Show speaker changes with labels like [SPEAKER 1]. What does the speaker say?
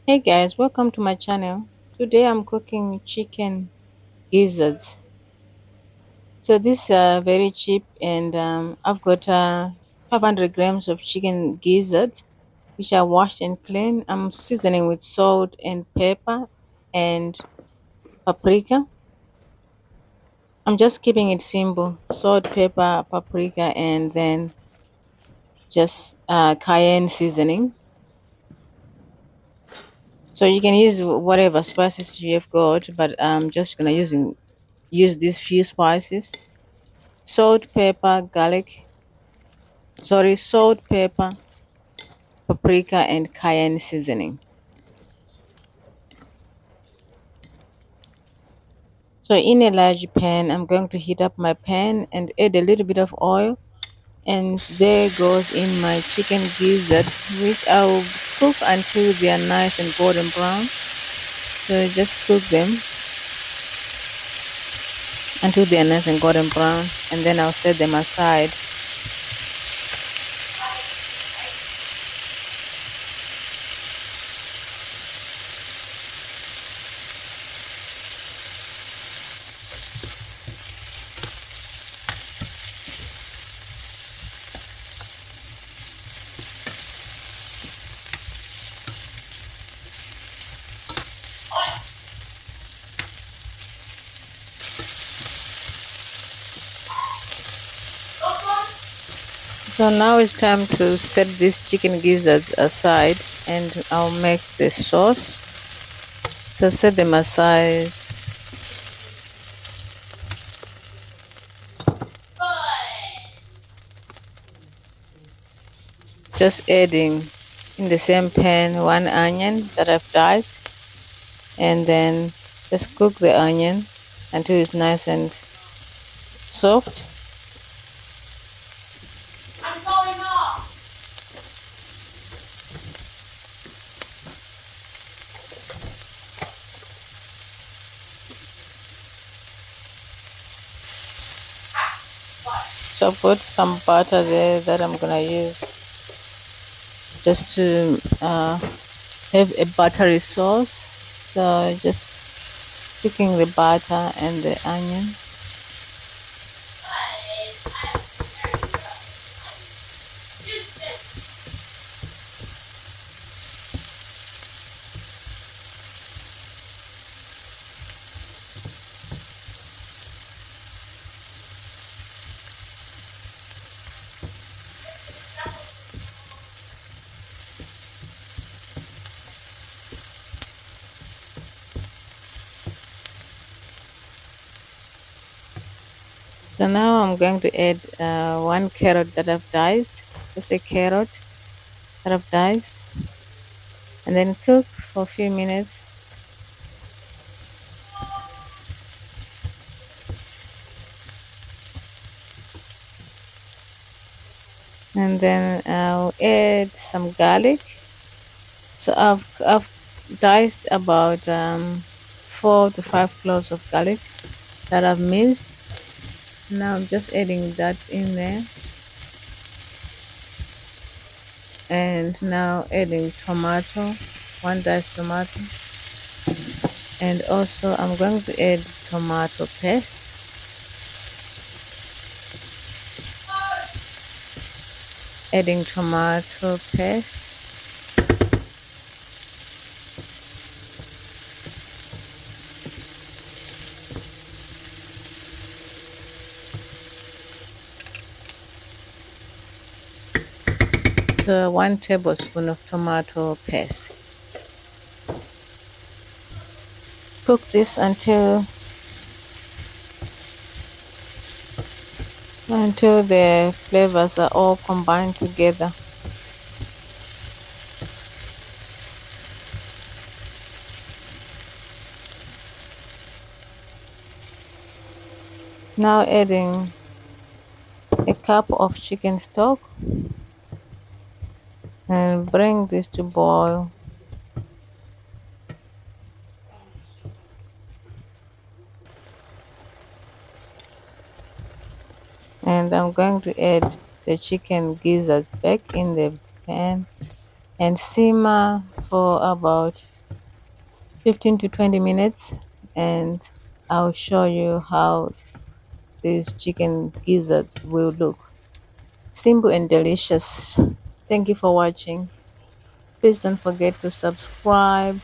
[SPEAKER 1] Hey guys, welcome to my channel. Today I'm cooking chicken gizzards. So these are very cheap and I've got 500 grams of chicken gizzards which are washed and clean. I'm seasoning with salt and pepper and paprika. I'm just keeping it simple. Salt, pepper, paprika and then just cayenne seasoning. So you can use whatever spices you have got, but I'm just gonna use these few spices: salt, pepper, garlic, salt, pepper, paprika, and cayenne seasoning. So in a large pan, I'm going to heat up my pan and add a little bit of oil. And there goes in my chicken gizzard, which I'll cook until they are nice and golden brown. So just cook them until they are nice and golden brown, and then I'll set them aside. So now it's time to set these chicken gizzards aside and I'll make the sauce. So set them aside. Just adding in the same pan one onion that I've diced, and then just cook the onion until it's nice and soft. So I've got some butter there that I'm gonna use just to have a buttery sauce. So just cooking the butter and the onion. So now I'm going to add one carrot that I've diced, just a carrot that I've diced, and then cook for a few minutes. And then I'll add some garlic. So I've diced about 4 to 5 cloves of garlic that I've minced. Now I'm just adding that in there, and now adding tomato, one diced tomato, and also I'm going to add tomato paste. Adding tomato paste. So 1 tablespoon of tomato paste. Cook this until the flavors are all combined together. Now adding a cup of chicken stock and bring this to boil. And I'm going to add the chicken gizzards back in the pan and simmer for about 15 to 20 minutes, and I'll show you how these chicken gizzards will look. Simple and delicious. Thank you for watching. Please don't forget to subscribe